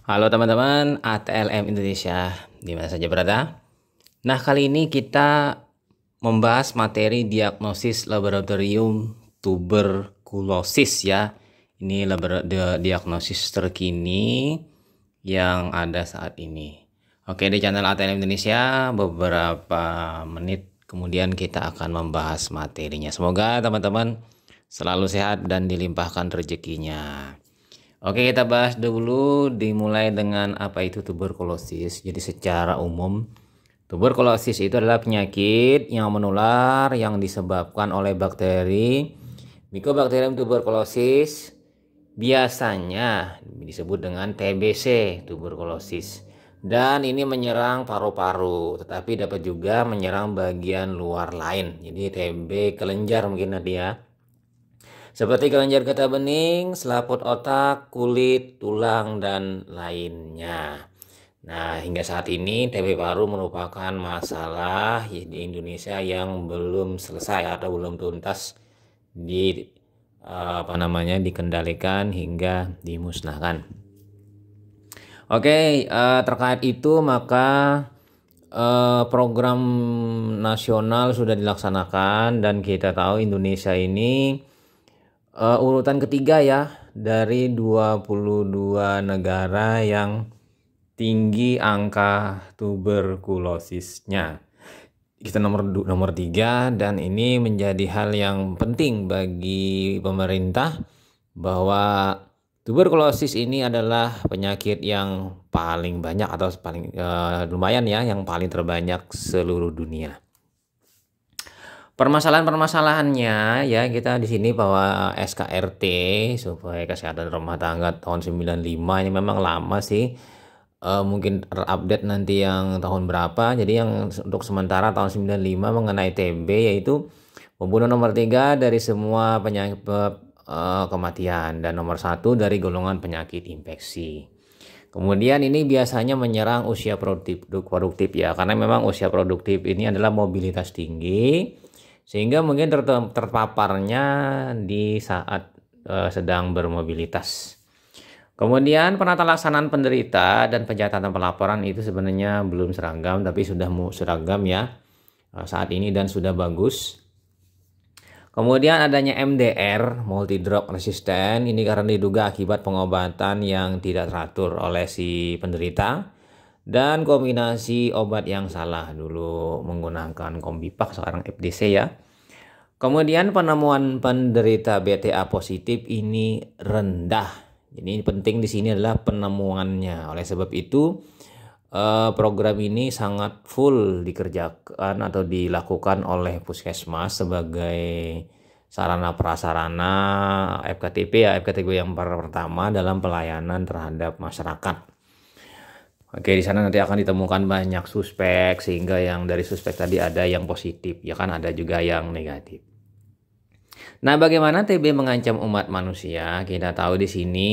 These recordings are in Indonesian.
Halo teman-teman ATLM Indonesia, di mana saja berada. Nah, kali ini kita membahas materi diagnosis laboratorium tuberkulosis ya. Ini diagnosis terkini yang ada saat ini. Oke, di channel ATLM Indonesia beberapa menit kemudian kita akan membahas materinya. Semoga teman-teman selalu sehat dan dilimpahkan rezekinya. Oke, kita bahas dulu, dimulai dengan apa itu tuberkulosis. Jadi secara umum, tuberkulosis itu adalah penyakit yang menular yang disebabkan oleh bakteri Mycobacterium tuberculosis, biasanya disebut dengan TBC tuberkulosis. Dan ini menyerang paru-paru, tetapi dapat juga menyerang bagian luar lain. Jadi TB kelenjar mungkin nanti ya. Seperti kelenjar getah bening, selaput otak, kulit, tulang, dan lainnya. Nah, hingga saat ini TB paru merupakan masalah di Indonesia yang belum selesai atau belum tuntas dikendalikan hingga dimusnahkan. Oke, terkait itu maka program nasional sudah dilaksanakan dan kita tahu Indonesia ini urutan ketiga ya dari 22 negara yang tinggi angka tuberkulosisnya. Kita nomor 3, dan ini menjadi hal yang penting bagi pemerintah bahwa tuberkulosis ini adalah penyakit yang paling banyak atau paling lumayan ya, yang paling terbanyak seluruh dunia. Permasalahan-permasalahannya ya, kita di sini bahwa SKRT supaya kesehatan rumah tangga tahun 95 ini memang lama sih. Mungkin terupdate nanti yang tahun berapa. Jadi yang untuk sementara tahun 95 mengenai TB yaitu pembunuh nomor 3 dari semua penyakit kematian dan nomor 1 dari golongan penyakit infeksi. Kemudian ini biasanya menyerang usia produktif ya, karena memang usia produktif ini adalah mobilitas tinggi, sehingga mungkin terpaparnya di saat sedang bermobilitas. Kemudian penata laksanaan penderita dan pencatatan pelaporan itu sebenarnya belum seragam, tapi sudah seragam ya saat ini dan sudah bagus. Kemudian adanya MDR, multi drug resistant, ini karena diduga akibat pengobatan yang tidak teratur oleh si penderita dan kombinasi obat yang salah, dulu menggunakan Kombipak sekarang FDC ya. Kemudian penemuan penderita BTA positif ini rendah. Jadi penting di sini adalah penemuannya. Oleh sebab itu program ini sangat full dikerjakan atau dilakukan oleh Puskesmas sebagai sarana prasarana FKTP ya, FKTP yang pertama dalam pelayanan terhadap masyarakat. Oke, di sana nanti akan ditemukan banyak suspek, sehingga yang dari suspek tadi ada yang positif, ya kan, ada juga yang negatif. Nah, bagaimana TB mengancam umat manusia? Kita tahu di sini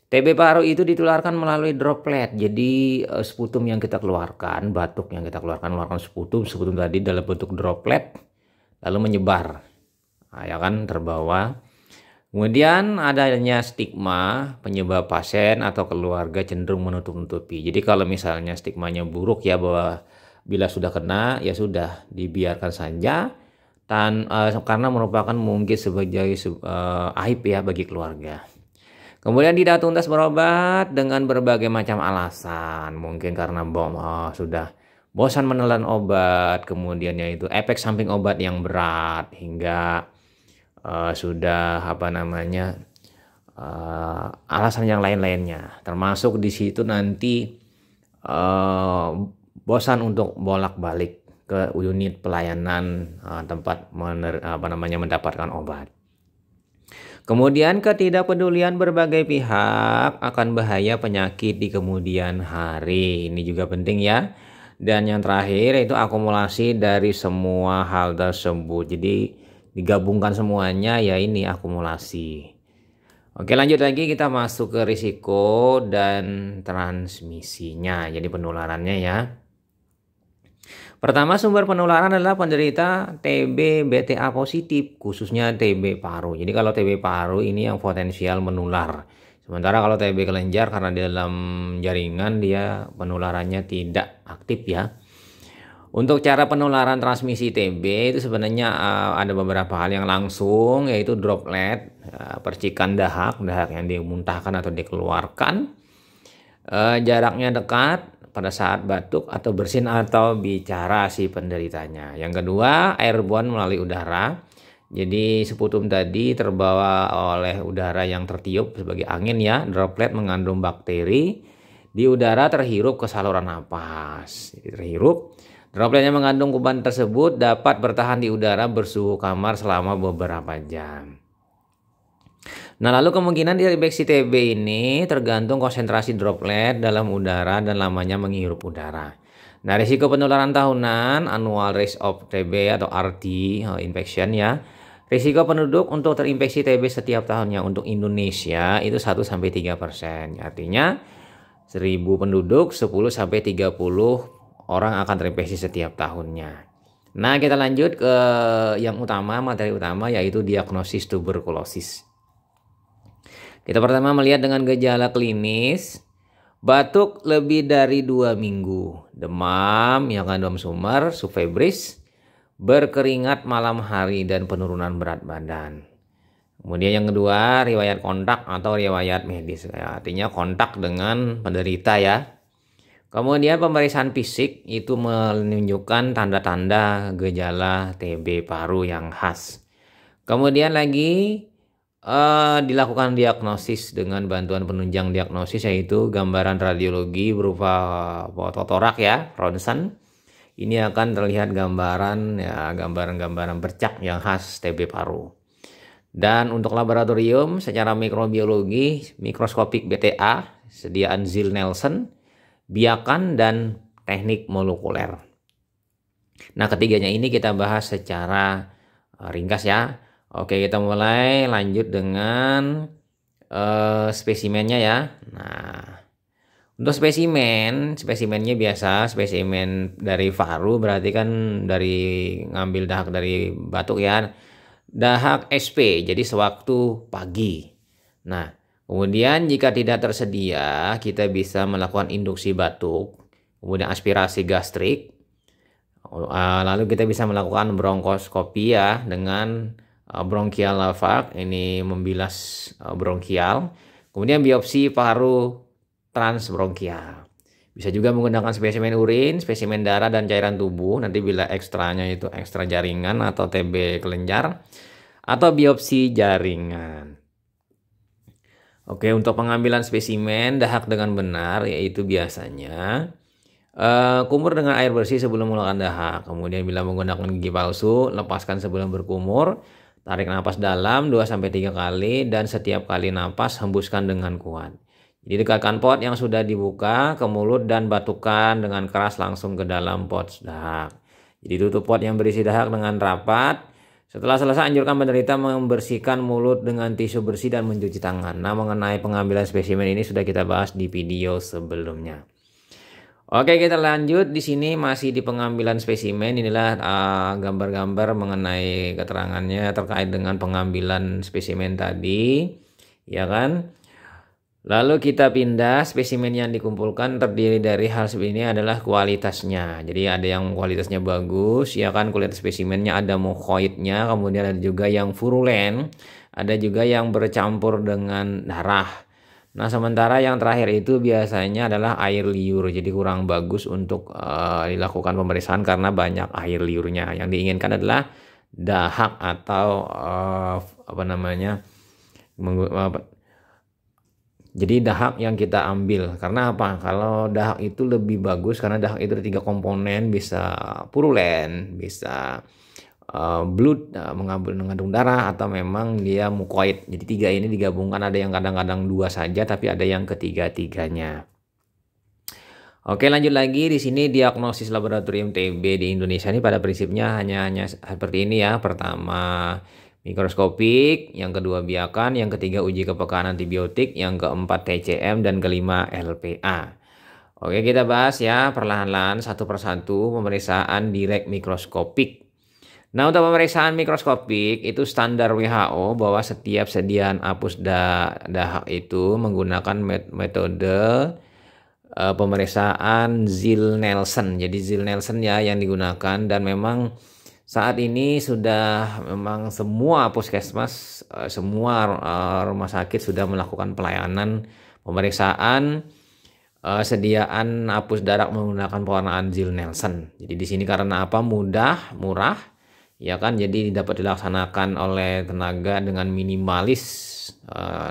TB paru itu ditularkan melalui droplet. Jadi sputum yang kita keluarkan, batuk yang kita keluarkan sputum tadi dalam bentuk droplet lalu menyebar. Nah, ya kan, terbawa. Kemudian adanya stigma penyebab pasien atau keluarga cenderung menutup-nutupi. Jadi kalau misalnya stigmanya buruk ya, bahwa bila sudah kena ya sudah dibiarkan saja karena merupakan mungkin sebagai aib ya bagi keluarga. Kemudian tidak tuntas berobat dengan berbagai macam alasan, mungkin karena sudah bosan menelan obat, kemudian yaitu efek samping obat yang berat, hingga sudah alasan yang lain-lainnya, termasuk di situ nanti bosan untuk bolak-balik ke unit pelayanan tempat mendapatkan obat. Kemudian ketidakpedulian berbagai pihak akan bahaya penyakit di kemudian hari. Ini juga penting ya. Dan yang terakhir itu akumulasi dari semua hal tersebut. Jadi digabungkan semuanya ya, ini akumulasi. Oke, lanjut lagi, kita masuk ke risiko dan transmisinya. Jadi penularannya ya. Pertama, sumber penularan adalah penderita TB BTA positif, khususnya TB paru. Jadi kalau TB paru ini yang potensial menular, Sementara kalau TB kelenjar karena di dalam jaringan dia penularannya tidak aktif ya. Untuk cara penularan transmisi TB itu sebenarnya ada beberapa hal yang langsung, yaitu droplet, percikan dahak yang dimuntahkan atau dikeluarkan, jaraknya dekat pada saat batuk atau bersin atau bicara si penderitanya. Yang kedua, airborne melalui udara. Jadi seputum tadi terbawa oleh udara yang tertiup sebagai angin ya. Droplet mengandung bakteri di udara terhirup ke saluran napas. Jadi terhirup. Droplet yang mengandung kuman tersebut dapat bertahan di udara bersuhu kamar selama beberapa jam. Nah, lalu kemungkinan infeksi TB ini tergantung konsentrasi droplet dalam udara dan lamanya menghirup udara. Nah, risiko penularan tahunan, annual risk of TB atau RT infection ya. Risiko penduduk untuk terinfeksi TB setiap tahunnya untuk Indonesia itu 1-3%. Artinya 1000 penduduk 10-30 orang akan terinfeksi setiap tahunnya. Nah, kita lanjut ke yang utama, materi utama yaitu diagnosis tuberkulosis. Kita pertama melihat dengan gejala klinis, batuk lebih dari 2 minggu, demam, demam sumber, subfebris, berkeringat malam hari dan penurunan berat badan. Kemudian yang kedua, riwayat kontak atau riwayat medis, artinya kontak dengan penderita ya. Kemudian pemeriksaan fisik itu menunjukkan tanda-tanda gejala TB paru yang khas. Kemudian lagi dilakukan diagnosis dengan bantuan penunjang diagnosis, yaitu gambaran radiologi berupa fototorak ya, ronsen. Ini akan terlihat gambaran ya, gambaran bercak yang khas TB paru. Dan untuk laboratorium secara mikrobiologi, mikroskopik BTA, sediaan Ziehl-Neelsen, biakan dan teknik molekuler. Nah, ketiganya ini kita bahas secara ringkas ya. Oke, kita mulai lanjut dengan spesimennya ya. Nah, untuk spesimennya biasa spesimen dari paru, berarti kan dari ngambil dahak dari batuk ya. Dahak SP, jadi sewaktu pagi. Nah, kemudian jika tidak tersedia, kita bisa melakukan induksi batuk, kemudian aspirasi gastrik. Lalu kita bisa melakukan bronkoskopi ya dengan bronchial lavage, ini membilas bronkial. Kemudian biopsi paru transbronkial. Bisa juga menggunakan spesimen urin, spesimen darah dan cairan tubuh. Nanti bila ekstranya itu ekstra jaringan atau TB kelenjar atau biopsi jaringan. Oke, untuk pengambilan spesimen dahak dengan benar yaitu biasanya kumur dengan air bersih sebelum melakukan dahak. Kemudian bila menggunakan gigi palsu, lepaskan sebelum berkumur. Tarik napas dalam 2-3 kali dan setiap kali napas hembuskan dengan kuat. Jadi dekatkan pot yang sudah dibuka ke mulut dan batukan dengan keras langsung ke dalam pot dahak. Jadi tutup pot yang berisi dahak dengan rapat. Setelah selesai, anjurkan penderita membersihkan mulut dengan tisu bersih dan mencuci tangan. Nah, mengenai pengambilan spesimen ini sudah kita bahas di video sebelumnya. Oke, kita lanjut. Di sini masih di pengambilan spesimen. Inilah gambar-gambar mengenai keterangannya terkait dengan pengambilan spesimen tadi, ya kan? Lalu kita pindah, spesimen yang dikumpulkan terdiri dari hal seperti ini adalah kualitasnya. Jadi ada yang kualitasnya bagus, ya kan, kualitas spesimennya ada mukoidnya, kemudian ada juga yang furulen, ada juga yang bercampur dengan darah. Nah, sementara yang terakhir itu biasanya adalah air liur, jadi kurang bagus untuk dilakukan pemeriksaan karena banyak air liurnya. Yang diinginkan adalah dahak atau jadi dahak yang kita ambil. Karena apa? Kalau dahak itu lebih bagus karena dahak itu ada 3 komponen, bisa purulen, bisa blood, mengandung darah, atau memang dia mukoid. Jadi 3 ini digabungkan, ada yang kadang-kadang 2 saja tapi ada yang ketiga-tiganya. Oke, lanjut lagi. Di sini diagnosis laboratorium TB di Indonesia ini pada prinsipnya hanya seperti ini ya. Pertama mikroskopik, yang kedua biakan, yang ketiga uji kepekaan antibiotik, yang keempat TCM, dan kelima LPA. Oke, kita bahas ya perlahan-lahan satu persatu pemeriksaan direct mikroskopik. Nah, untuk pemeriksaan mikroskopik itu standar WHO bahwa setiap sediaan apus dahak itu menggunakan metode pemeriksaan Ziehl-Neelsen. Jadi Ziehl-Neelsen ya yang digunakan, dan memang saat ini sudah memang semua puskesmas, semua rumah sakit sudah melakukan pelayanan pemeriksaan sediaan apus darah menggunakan pewarnaan Ziehl-Neelsen. Jadi di sini karena apa? Mudah, murah, ya kan? Jadi dapat dilaksanakan oleh tenaga dengan minimalis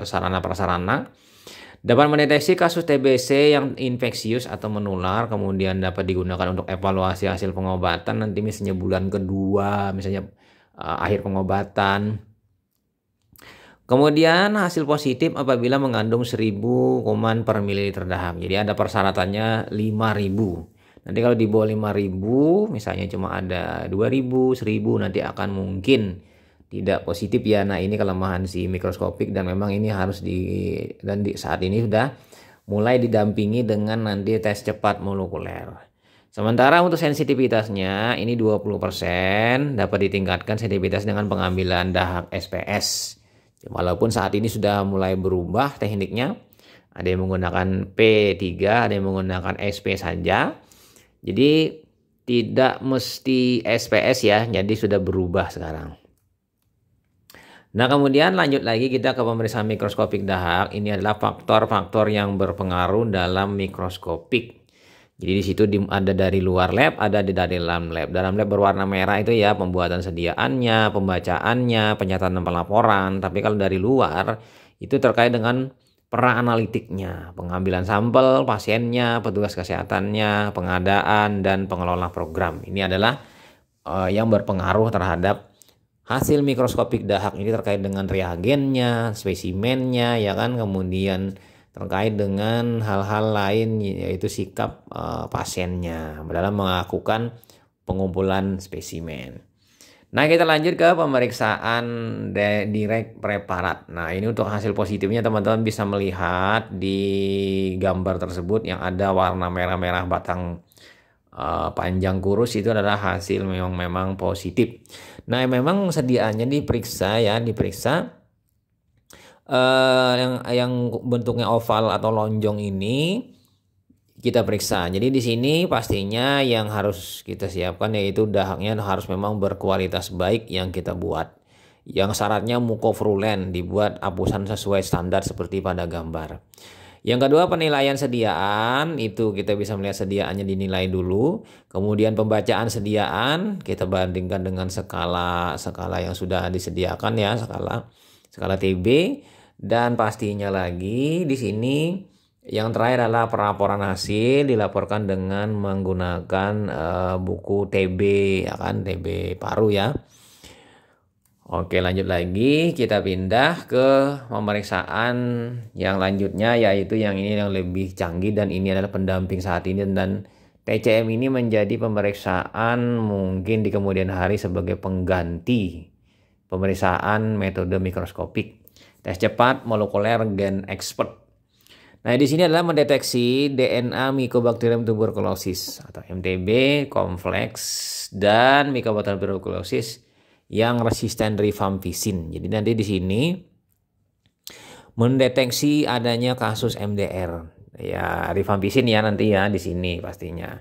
sarana prasarana. Dapat mendeteksi kasus TBC yang infeksius atau menular, kemudian dapat digunakan untuk evaluasi hasil pengobatan nanti misalnya bulan kedua, misalnya akhir pengobatan. Kemudian hasil positif apabila mengandung 1000 kuman per mililiter dahak. Jadi ada persyaratannya 5000. Nanti kalau di bawah 5000 misalnya cuma ada 2000, 1000 nanti akan mungkin tidak positif ya. Nah, ini kelemahan si mikroskopik, dan memang ini harus saat ini sudah mulai didampingi dengan nanti tes cepat molekuler. Sementara untuk sensitivitasnya ini 20%, dapat ditingkatkan sensitivitas dengan pengambilan dahak SPS. Walaupun saat ini sudah mulai berubah tekniknya, ada yang menggunakan P3, ada yang menggunakan SP saja. Jadi tidak mesti SPS ya, jadi sudah berubah sekarang. Nah, kemudian lanjut lagi kita ke pemeriksaan mikroskopik dahak. Ini adalah faktor-faktor yang berpengaruh dalam mikroskopik. Jadi di situ ada dari luar lab, ada dari dalam lab. Dalam lab berwarna merah itu ya pembuatan sediaannya, pembacaannya, penyataan pelaporan. Tapi kalau dari luar itu terkait dengan peran analitiknya, pengambilan sampel pasiennya, petugas kesehatannya, pengadaan, dan pengelola program. Ini adalah yang berpengaruh terhadap hasil mikroskopik dahak ini, terkait dengan reagennya, spesimennya, ya kan, kemudian terkait dengan hal-hal lain yaitu sikap pasiennya dalam melakukan pengumpulan spesimen. Nah, kita lanjut ke pemeriksaan direct preparat. Nah, ini untuk hasil positifnya teman-teman bisa melihat di gambar tersebut yang ada warna merah-merah batang panjang kurus, itu adalah hasil memang positif. Nah, memang sediaannya diperiksa yang bentuknya oval atau lonjong ini kita periksa. Jadi di sini pastinya yang harus kita siapkan yaitu dahaknya harus memang berkualitas baik yang kita buat. Yang syaratnya mukofrulen, dibuat apusan sesuai standar seperti pada gambar. Yang kedua, penilaian sediaan, itu kita bisa melihat sediaannya dinilai dulu. Kemudian pembacaan sediaan kita bandingkan dengan skala yang sudah disediakan ya, skala TB. Dan pastinya lagi di sini yang terakhir adalah pelaporan hasil dilaporkan dengan menggunakan buku TB, ya kan, TB paru ya. Oke, lanjut lagi kita pindah ke pemeriksaan yang lanjutnya, yaitu yang ini yang lebih canggih, dan ini adalah pendamping saat ini, dan TCM ini menjadi pemeriksaan mungkin di kemudian hari sebagai pengganti pemeriksaan metode mikroskopik. Tes cepat molekuler gen expert. Nah, di sini adalah mendeteksi DNA Mycobacterium tuberculosis atau MTB kompleks dan Mycobacterium tuberculosis yang resisten rifampicin. Jadi nanti di sini mendeteksi adanya kasus MDR. Ya, rifampicin ya nanti ya di sini pastinya.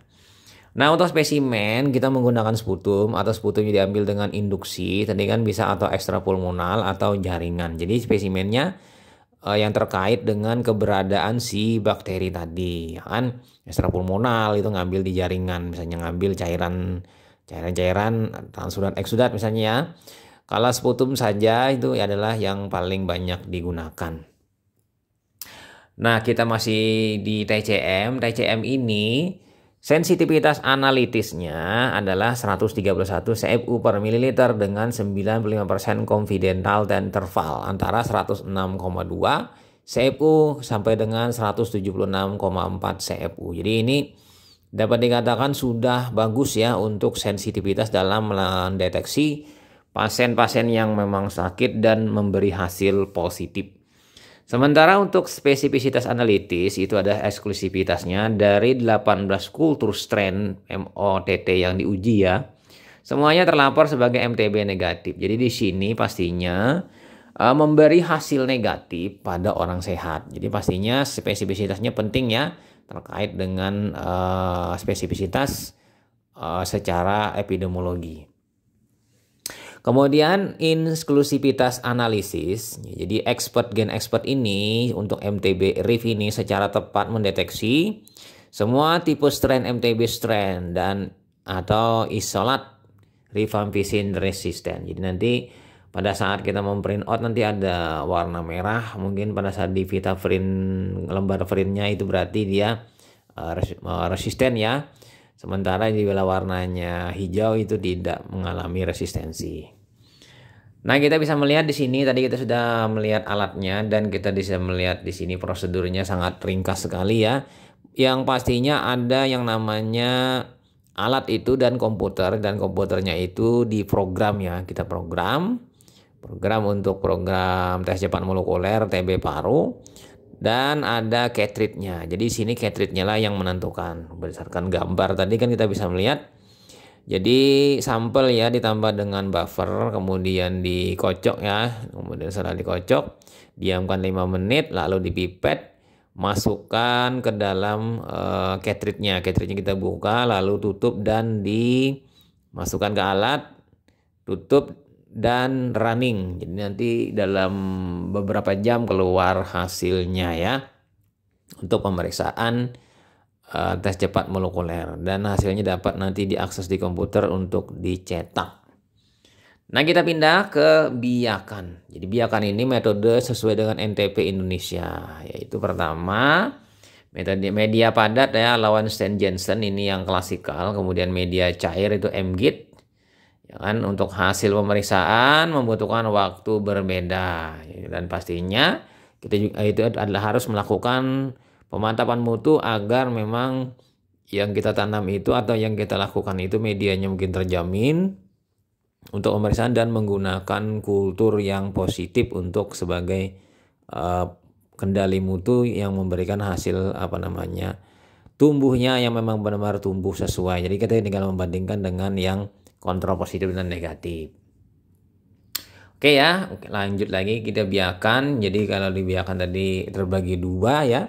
Nah, untuk spesimen kita menggunakan sputum, atau sputumnya diambil dengan induksi, tadi kan bisa atau ekstrapulmonal atau jaringan. Jadi spesimennya yang terkait dengan keberadaan si bakteri tadi, ya kan. Ekstrapulmonal itu ngambil di jaringan, misalnya ngambil cairan transudat eksudat misalnya ya. Kalau sputum saja itu adalah yang paling banyak digunakan. Nah, kita masih di TCM. TCM ini sensitivitas analitisnya adalah 131 CFU per mililiter dengan 95% confidential interval antara 106,2 CFU sampai dengan 176,4 CFU. Jadi ini dapat dikatakan sudah bagus ya untuk sensitivitas dalam mendeteksi pasien-pasien yang memang sakit dan memberi hasil positif. Sementara untuk spesifisitas analitis itu ada eksklusivitasnya dari 18 kultur strain MOTT yang diuji ya. semuanya terlapor sebagai MTB negatif. Jadi di sini pastinya memberi hasil negatif pada orang sehat. Jadi pastinya spesifisitasnya penting ya, terkait dengan spesifisitas secara epidemiologi. Kemudian inklusivitas analisis. Jadi gen expert ini untuk MTB RIF ini secara tepat mendeteksi semua tipe strain MTB strain dan atau isolat rifampicin resisten. Jadi nanti pada saat kita memprint out nanti ada warna merah, mungkin pada saat di VitaFrint lembar printnya itu berarti dia resisten ya. Sementara di bila warnanya hijau itu tidak mengalami resistensi. Nah, kita bisa melihat di sini tadi kita sudah melihat alatnya dan kita bisa melihat di sini prosedurnya sangat ringkas sekali ya. Yang pastinya ada yang namanya alat itu dan komputernya itu diprogram ya. Kita program untuk program tes cepat molekuler TB paru, dan ada cartridge-nya. Jadi sini cartridge-nya lah yang menentukan berdasarkan gambar tadi kan kita bisa melihat. Jadi sampel ya ditambah dengan buffer, kemudian dikocok ya, kemudian setelah dikocok diamkan 5 menit lalu dipipet, masukkan ke dalam cartridge-nya. Cartridge-nya kita buka lalu tutup dan dimasukkan ke alat, tutup dan running. Jadi nanti dalam beberapa jam keluar hasilnya ya untuk pemeriksaan tes cepat molekuler, dan hasilnya dapat nanti diakses di komputer untuk dicetak. Nah, kita pindah ke biakan. Jadi biakan ini metode sesuai dengan NTP Indonesia, yaitu pertama metode media padat ya lawan Sten Jensen ini yang klasikal, kemudian media cair itu MGIT. Ya kan, untuk hasil pemeriksaan membutuhkan waktu berbeda dan pastinya kita juga itu adalah harus melakukan pemantapan mutu agar memang yang kita tanam itu atau yang kita lakukan itu medianya mungkin terjamin untuk pemeriksaan dan menggunakan kultur yang positif untuk sebagai kendali mutu yang memberikan hasil tumbuhnya yang memang benar-benar tumbuh sesuai. Jadi kita tinggal membandingkan dengan yang kontrol positif dan negatif. Oke ya, lanjut lagi kita biakan. Jadi kalau dibiakan tadi terbagi dua ya.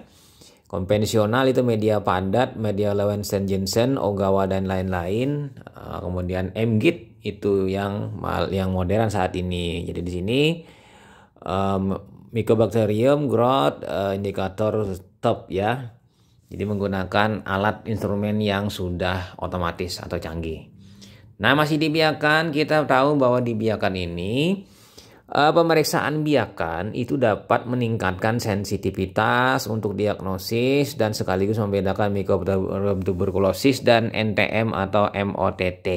Konvensional itu media padat, media Lawrence Jensen, Ogawa dan lain-lain. Kemudian MGIT itu yang modern saat ini. Jadi di sini Mycobacterium growth indikator top ya. Jadi menggunakan alat instrumen yang sudah otomatis atau canggih. Nah, masih dibiakan, kita tahu bahwa di biakan ini pemeriksaan biakan itu dapat meningkatkan sensitivitas untuk diagnosis dan sekaligus membedakan Mycobacterium tuberculosis dan NTM atau MOTT.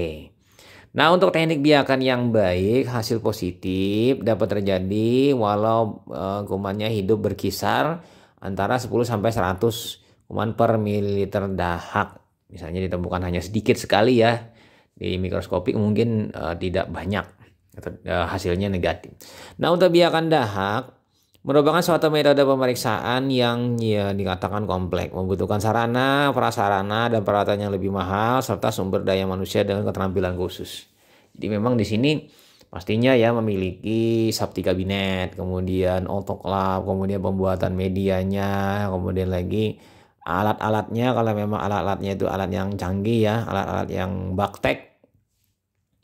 Nah, untuk teknik biakan yang baik, hasil positif dapat terjadi walau kumannya hidup berkisar antara 10 sampai 100 kuman per mililiter dahak. Misalnya ditemukan hanya sedikit sekali ya. Di mikroskopik mungkin tidak banyak atau hasilnya negatif. Nah, untuk biakan dahak merupakan suatu metode pemeriksaan yang ya dikatakan kompleks, membutuhkan sarana, prasarana dan peralatan yang lebih mahal serta sumber daya manusia dengan keterampilan khusus. Jadi memang di sini pastinya ya memiliki safety kabinet, kemudian autoclave, kemudian pembuatan medianya, kemudian lagi alat-alatnya kalau memang alat-alatnya itu alat yang canggih ya, alat-alat yang baktek.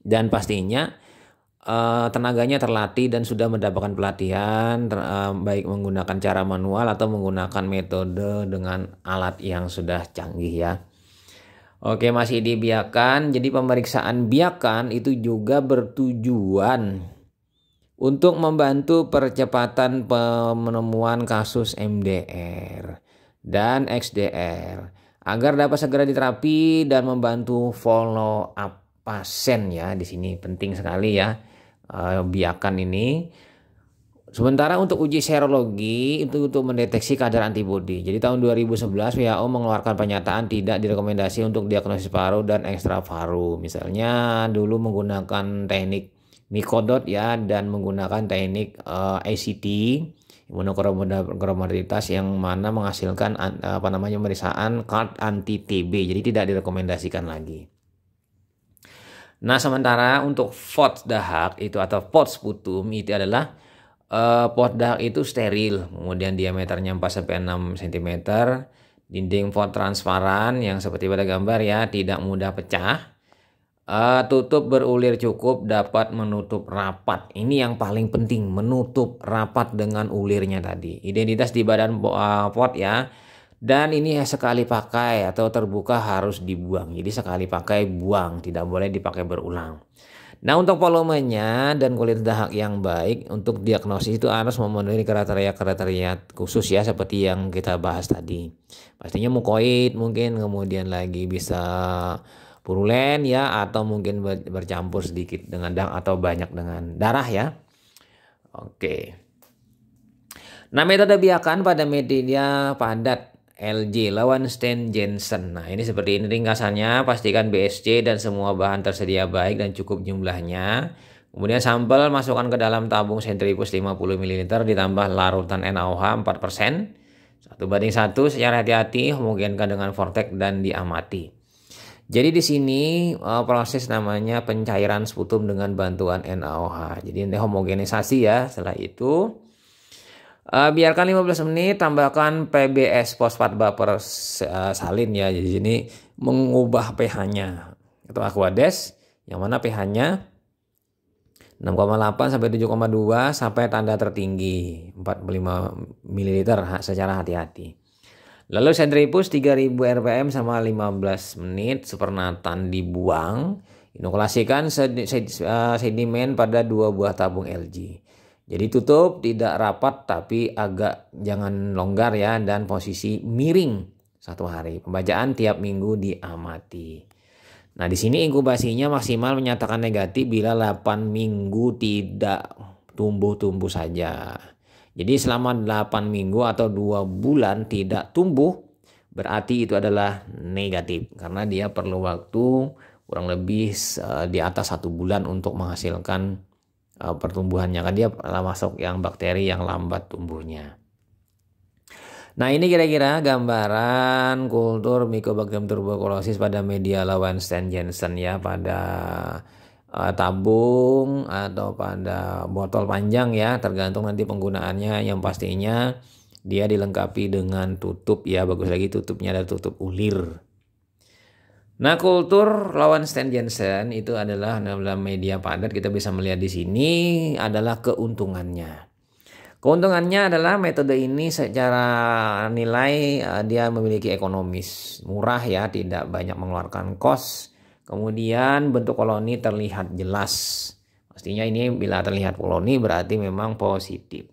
Dan pastinya tenaganya terlatih dan sudah mendapatkan pelatihan baik menggunakan cara manual atau menggunakan metode dengan alat yang sudah canggih ya. Oke, masih di biakan. Jadi pemeriksaan biakan itu juga bertujuan untuk membantu percepatan penemuan kasus MDR dan XDR agar dapat segera diterapi dan membantu follow up pasien ya. Di sini penting sekali ya biakan ini. Sementara untuk uji serologi itu untuk mendeteksi kadar antibodi. Jadi tahun 2011 WHO mengeluarkan pernyataan tidak direkomendasi untuk diagnosis paru dan ekstra paru. Misalnya dulu menggunakan teknik Mycodot ya dan menggunakan teknik ACT imunokromatiditas yang mana menghasilkan pemeriksaan anti TB. Jadi tidak direkomendasikan lagi. Nah, sementara untuk pot dahak itu atau pot sputum itu adalah pot dahak itu steril, kemudian diameternya 4 sampai 6 cm, dinding pot transparan yang seperti pada gambar ya, tidak mudah pecah. Tutup berulir cukup, dapat menutup rapat. Ini yang paling penting, menutup rapat dengan ulirnya tadi. Identitas di badan pot ya. Dan ini sekali pakai atau terbuka harus dibuang. Jadi sekali pakai buang, tidak boleh dipakai berulang. Nah, untuk volumenya dan kulit dahak yang baik untuk diagnosis itu harus memenuhi kriteria-kriteria khusus ya, seperti yang kita bahas tadi. Pastinya mukoid mungkin, kemudian lagi bisa purulen ya, atau mungkin bercampur sedikit dengan dahak atau banyak dengan darah ya. Oke. Nah, metode biakan pada media padat LG Lowenstein Jensen. Nah, ini seperti ini ringkasannya. Pastikan BSC dan semua bahan tersedia baik dan cukup jumlahnya. Kemudian sampel masukkan ke dalam tabung sentrifuge 50 ml ditambah larutan NaOH 4%. 1:1 secara hati-hati, homogenikan dengan vortex dan diamati. Jadi di sini proses namanya pencairan sputum dengan bantuan NaOH. Jadi nanti homogenisasi ya. Setelah itu biarkan 15 menit, tambahkan PBS fosfat baper salin ya. Jadi sini mengubah pH-nya. Itu Aquades yang mana pH-nya 6,8 sampai 7,2 sampai tanda tertinggi 45 ml secara hati-hati. Lalu sentrifuge 3000 rpm sama 15 menit, supernatan dibuang. Inokulasikan sedimen pada 2 buah tabung LG. Jadi tutup tidak rapat tapi agak jangan longgar ya, dan posisi miring 1 hari. Pembacaan tiap minggu diamati. Nah, di sini inkubasinya maksimal menyatakan negatif bila 8 minggu tidak tumbuh-tumbuh saja. Jadi selama 8 minggu atau 2 bulan tidak tumbuh, berarti itu adalah negatif. Karena dia perlu waktu kurang lebih di atas 1 bulan untuk menghasilkan pertumbuhannya. Kan dia masuk yang bakteri yang lambat tumbuhnya. Nah, ini kira-kira gambaran kultur Mycobacterium tuberculosis pada media Lowenstein Jensen ya, pada tabung atau pada botol panjang ya, tergantung nanti penggunaannya. Yang pastinya dia dilengkapi dengan tutup ya, bagus lagi tutupnya ada tutup ulir. Nah, kultur Lowenstein Jensen itu adalah dalam media padat. Kita bisa melihat di sini adalah keuntungannya. Keuntungannya adalah metode ini secara nilai dia memiliki ekonomis, murah ya, tidak banyak mengeluarkan kos. Kemudian bentuk koloni terlihat jelas. Pastinya ini bila terlihat koloni berarti memang positif.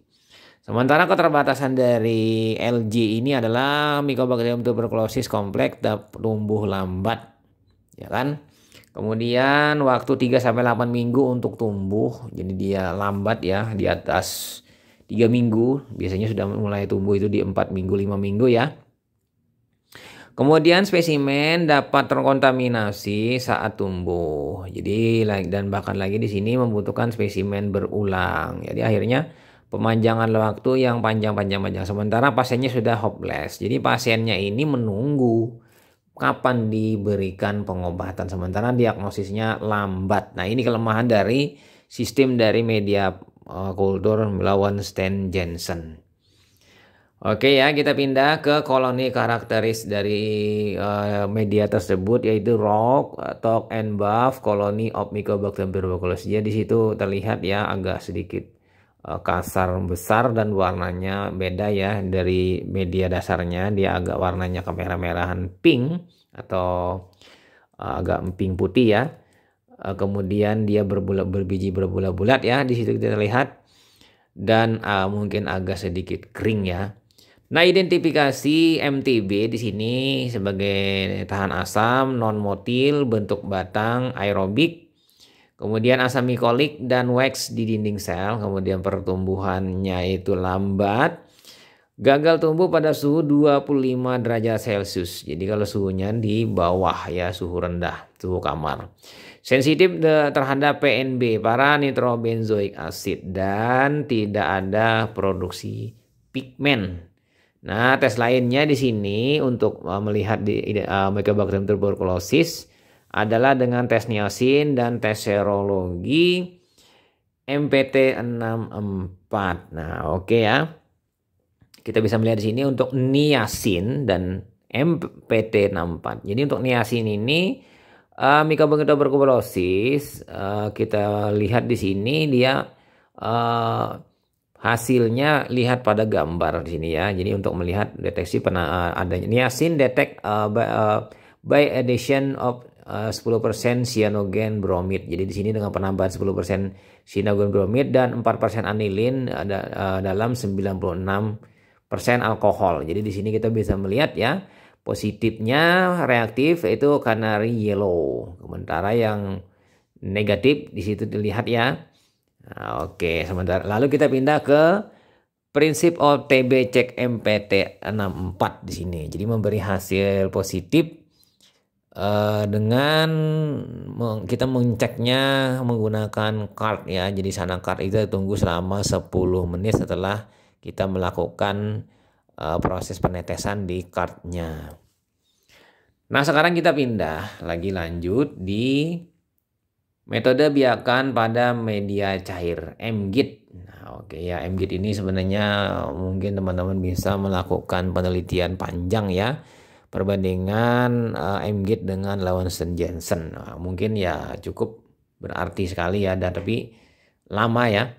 Sementara keterbatasan dari LG ini adalah Mycobacterium tuberculosis kompleks tumbuh lambat. Ya kan? Kemudian waktu 3 sampai 8 minggu untuk tumbuh. Jadi dia lambat ya, di atas 3 minggu. Biasanya sudah mulai tumbuh itu di 4 minggu, 5 minggu ya. Kemudian spesimen dapat terkontaminasi saat tumbuh. Jadi dan bahkan lagi di sini membutuhkan spesimen berulang. Jadi akhirnya pemanjangan waktu yang panjang. Sementara pasiennya sudah hopeless. Jadi pasiennya ini menunggu kapan diberikan pengobatan, sementara diagnosisnya lambat. Nah, ini kelemahan dari sistem dari media kultur Lowenstein Jensen. Oke ya, kita pindah ke koloni karakteris dari media tersebut, yaitu rock, talk and buff colony of Mycobacterium tuberculosis. Jadi di situ terlihat ya agak sedikit kasar besar dan warnanya beda ya dari media dasarnya. Dia agak warnanya kemerah-merahan pink atau agak pink putih ya. Kemudian dia berbiji berbulat-bulat ya, di situ kita lihat, dan mungkin agak sedikit kering ya. Nah, identifikasi MTB di sini sebagai tahan asam, non motil, bentuk batang, aerobik. Kemudian asam mikolik dan wax di dinding sel. Kemudian pertumbuhannya itu lambat. Gagal tumbuh pada suhu 25 derajat Celcius. Jadi kalau suhunya di bawah ya, suhu rendah, suhu kamar. Sensitif terhadap PNB, para nitrobenzoik acid, dan tidak ada produksi pigmen. Nah, tes lainnya di sini untuk melihat di Mycobacterium tuberculosis adalah dengan tes niacin dan tes serologi MPT64. Nah, oke ya. Kita bisa melihat di sini untuk niacin dan MPT64. Jadi untuk niacin ini Mycobacter tuberculosis kita lihat di sini dia hasilnya lihat pada gambar di sini ya. Jadi untuk melihat deteksi adanya niacin detect by addition of 10% cyanogen bromide. Jadi di sini dengan penambahan 10% cyanogen bromide dan 4% anilin dalam 96% alkohol. Jadi di sini kita bisa melihat ya, positifnya reaktif itu canary yellow. Sementara yang negatif di situ dilihat ya. Nah, oke, sementara lalu kita pindah ke prinsip OTB cek MPT64 di sini. Jadi memberi hasil positif dengan kita mengeceknya menggunakan card ya. Jadi sana card itu tunggu selama 10 menit setelah kita melakukan proses penetesan di cardnya. Nah, sekarang kita pindah lagi lanjut di metode biakan pada media cair MGIT. Nah, oke ya, MGIT ini sebenarnya mungkin teman-teman bisa melakukan penelitian panjang ya, perbandingan MGIT dengan Lawson Jensen. Nah, mungkin ya cukup berarti sekali ya, dan tapi lama ya.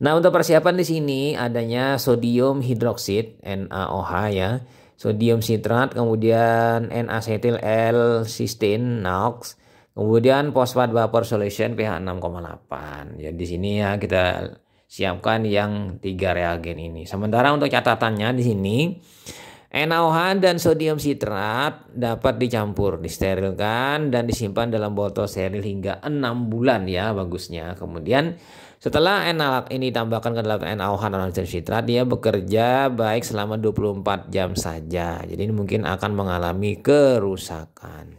Nah, untuk persiapan di sini adanya sodium hidroksid NaOH ya, sodium sitrat, kemudian N-acetyl L-cysteine NaOX, kemudian fosfat vapor solution pH 6,8. Ya di sini ya kita siapkan yang 3 reagen ini. Sementara untuk catatannya di sini NaOH dan sodium sitrat dapat dicampur, disterilkan dan disimpan dalam botol steril hingga 6 bulan ya bagusnya. Kemudian setelah ini ditambahkan ke dalam NaOH dan sodium sitrat, dia bekerja baik selama 24 jam saja. Jadi ini mungkin akan mengalami kerusakan.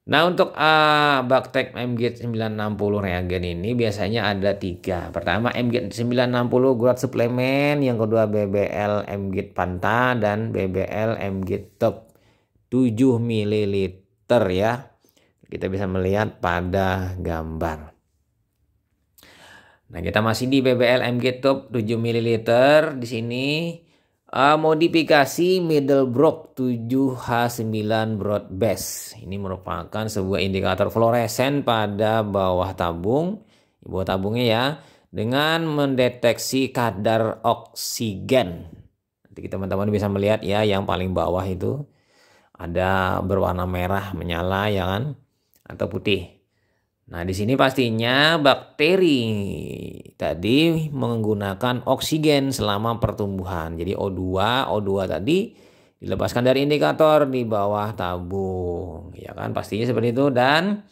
Nah, untuk Bactek MGIT 960 reagen ini biasanya ada 3. Pertama MGIT 960 gurat suplemen, yang kedua BBL MGIT Panta, dan BBL MGIT Top 7 ml ya. Kita bisa melihat pada gambar. Nah, kita masih di BBL MGIT Top 7 ml di sini. Modifikasi Middlebrook 7H9 broad base. Ini merupakan sebuah indikator fluoresen pada bawah tabung, bawah tabungnya ya, dengan mendeteksi kadar oksigen. Nanti teman-teman bisa melihat ya, yang paling bawah itu ada berwarna merah menyala ya kan, atau putih. Nah, di sini pastinya bakteri tadi menggunakan oksigen selama pertumbuhan. Jadi O2 tadi dilepaskan dari indikator di bawah tabung. Ya kan, pastinya seperti itu. Dan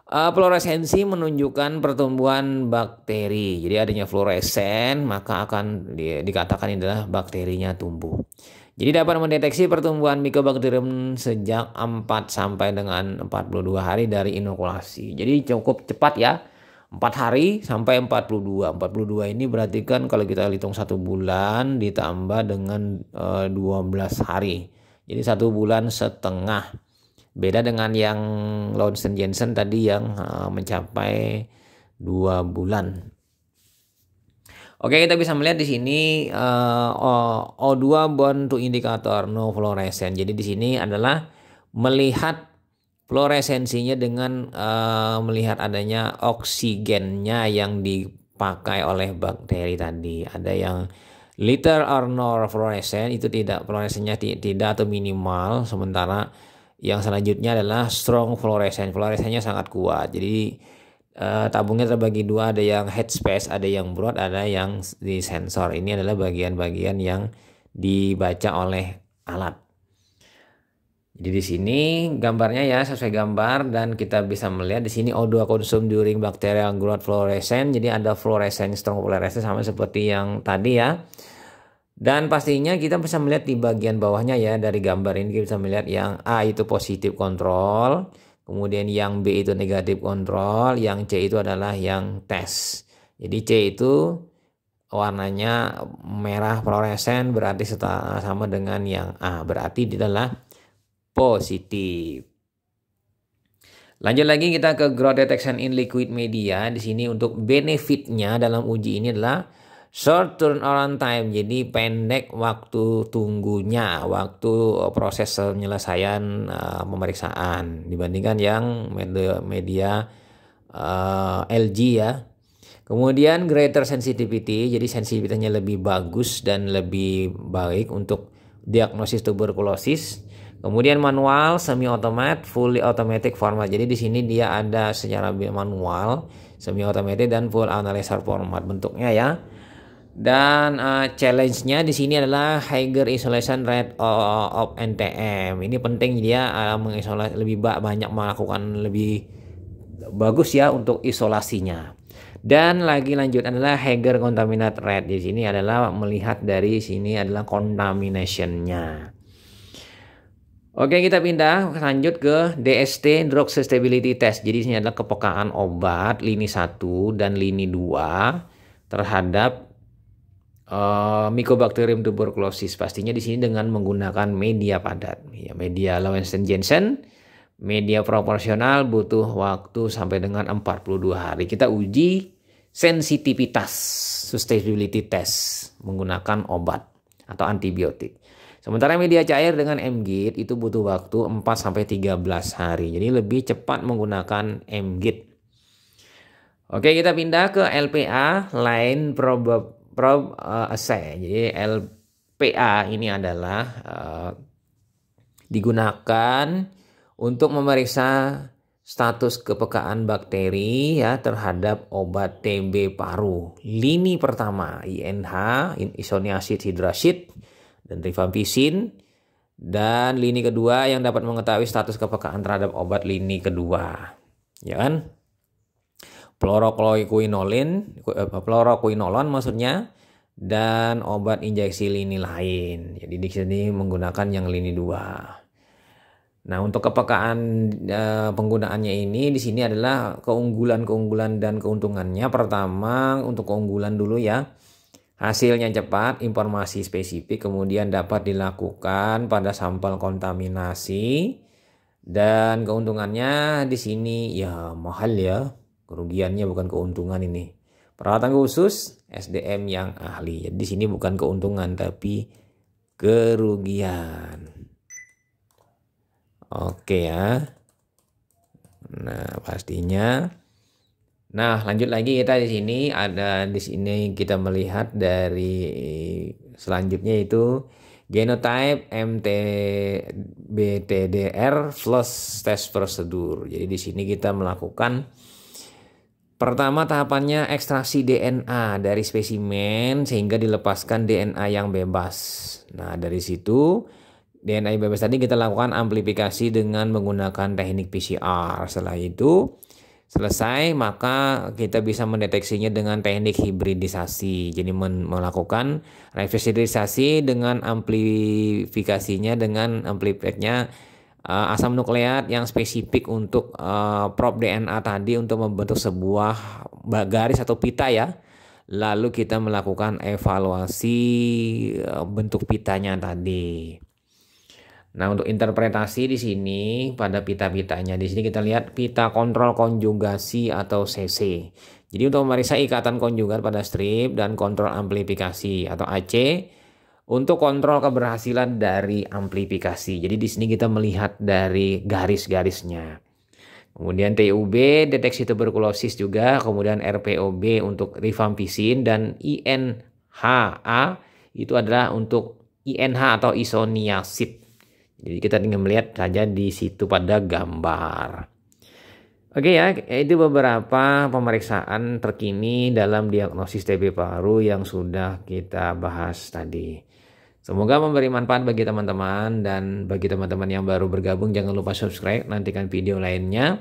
fluoresensi menunjukkan pertumbuhan bakteri. Jadi adanya fluoresen, maka akan dikatakan ini adalah bakterinya tumbuh. Jadi dapat mendeteksi pertumbuhan Mycobacterium sejak 4 sampai dengan 42 hari dari inokulasi. Jadi cukup cepat ya. 4 hari sampai 42. 42 ini berarti kan kalau kita hitung 1 bulan ditambah dengan 12 hari. Jadi 1 bulan setengah. Beda dengan yang Lawson Jensen tadi yang mencapai 2 bulan. Oke, kita bisa melihat di sini O2 bond to indicator no fluorescent. Jadi di sini adalah melihat fluoresensinya dengan melihat adanya oksigennya yang dipakai oleh bakteri tadi. Ada yang little or no fluorescent, itu tidak, fluoresensinya tidak atau minimal. Sementara yang selanjutnya adalah strong fluorescent. Fluoresensinya sangat kuat. Jadi tabungnya terbagi 2, ada yang headspace, ada yang broad, ada yang di sensor. Ini adalah bagian-bagian yang dibaca oleh alat. Jadi di sini gambarnya ya sesuai gambar, dan kita bisa melihat di sini O2 consumed during bacterial growth fluorescence. Jadi ada fluorescence, strong fluorescence sama seperti yang tadi ya. Dan pastinya kita bisa melihat di bagian bawahnya ya, dari gambar ini kita bisa melihat yang A itu positif kontrol, kemudian yang B itu negatif kontrol, yang C itu adalah yang tes. Jadi C itu warnanya merah fluoresen, berarti sama dengan yang A, berarti dia adalah positif. Lanjut lagi kita ke growth detection in liquid media. Di sini untuk benefitnya dalam uji ini adalah short turnaround time. Jadi pendek waktu tunggunya, waktu proses penyelesaian pemeriksaan dibandingkan yang media LG ya. Kemudian greater sensitivity, jadi sensitivitasnya lebih bagus dan lebih baik untuk diagnosis tuberkulosis. Kemudian manual, semi automatic, fully automatic format. Jadi di sini dia ada secara manual, semi automatic dan full analyzer format bentuknya ya. Dan challenge-nya di sini adalah higher isolation rate of NTM. Ini penting, dia mengisolasi lebih banyak, melakukan lebih bagus ya untuk isolasinya. Dan lagi lanjut adalah higher contaminant rate. Di sini adalah melihat dari sini adalah contamination-nya. Oke, kita pindah lanjut ke DST Drug Stability Test. Jadi ini adalah kepekaan obat lini 1 dan lini 2 terhadap Mycobacterium tuberculosis. Pastinya di sini dengan menggunakan media padat. Ya, media Lawrence-Jensen, media proporsional, butuh waktu sampai dengan 42 hari. Kita uji sensitivitas susceptibility test menggunakan obat atau antibiotik. Sementara media cair dengan MGIT itu butuh waktu 4-13 hari. Jadi lebih cepat menggunakan MGIT. Oke, kita pindah ke LPA, Line Probe Assay. Jadi LPA ini adalah digunakan untuk memeriksa status kepekaan bakteri ya terhadap obat TB paru. Lini pertama INH, isoniazid hidrasid, dan rifampicin. Dan lini kedua yang dapat mengetahui status kepekaan terhadap obat lini kedua, ya kan? Fluoroquinolon maksudnya, dan obat injeksi lini lain. Jadi di sini menggunakan yang lini 2. Nah, untuk kepekaan penggunaannya ini di sini adalah keunggulan dan keuntungannya. Pertama, untuk keunggulan dulu ya. Hasilnya cepat, informasi spesifik, kemudian dapat dilakukan pada sampel kontaminasi. Dan keuntungannya di sini ya mahal ya. Kerugiannya bukan keuntungan ini. Peralatan khusus, SDM yang ahli. Jadi di sini bukan keuntungan tapi kerugian. Oke ya. Nah, pastinya. Nah, lanjut lagi kita di sini kita melihat dari selanjutnya itu genotype MTBTDR plus test prosedur. Jadi di sini kita melakukan pertama tahapannya ekstraksi DNA dari spesimen sehingga dilepaskan DNA yang bebas. Nah, dari situ DNA yang bebas tadi kita lakukan amplifikasi dengan menggunakan teknik PCR. Setelah itu selesai, maka kita bisa mendeteksinya dengan teknik hibridisasi. Jadi melakukan reversirisasi dengan amplifikasinya dengan amplifiernya asam nukleat yang spesifik untuk probe DNA tadi untuk membentuk sebuah garis atau pita ya. Lalu kita melakukan evaluasi bentuk pitanya tadi. Nah, untuk interpretasi di sini pada pita-pitanya di sini kita lihat pita kontrol konjugasi atau CC. Jadi untuk memeriksa ikatan konjugat pada strip dan kontrol amplifikasi atau AC untuk kontrol keberhasilan dari amplifikasi. Jadi di sini kita melihat dari garis-garisnya. Kemudian TUB deteksi tuberkulosis juga, kemudian RPOB untuk rifampicin, dan INHA itu adalah untuk INH atau isoniazid. Jadi kita tinggal melihat saja di situ pada gambar. Oke ya, itu beberapa pemeriksaan terkini dalam diagnosis TB paru yang sudah kita bahas tadi. Semoga memberi manfaat bagi teman-teman, dan bagi teman-teman yang baru bergabung jangan lupa subscribe, nantikan video lainnya.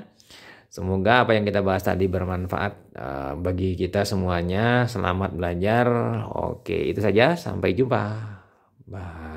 Semoga apa yang kita bahas tadi bermanfaat bagi kita semuanya. Selamat belajar. Oke, itu saja. Sampai jumpa. Bye.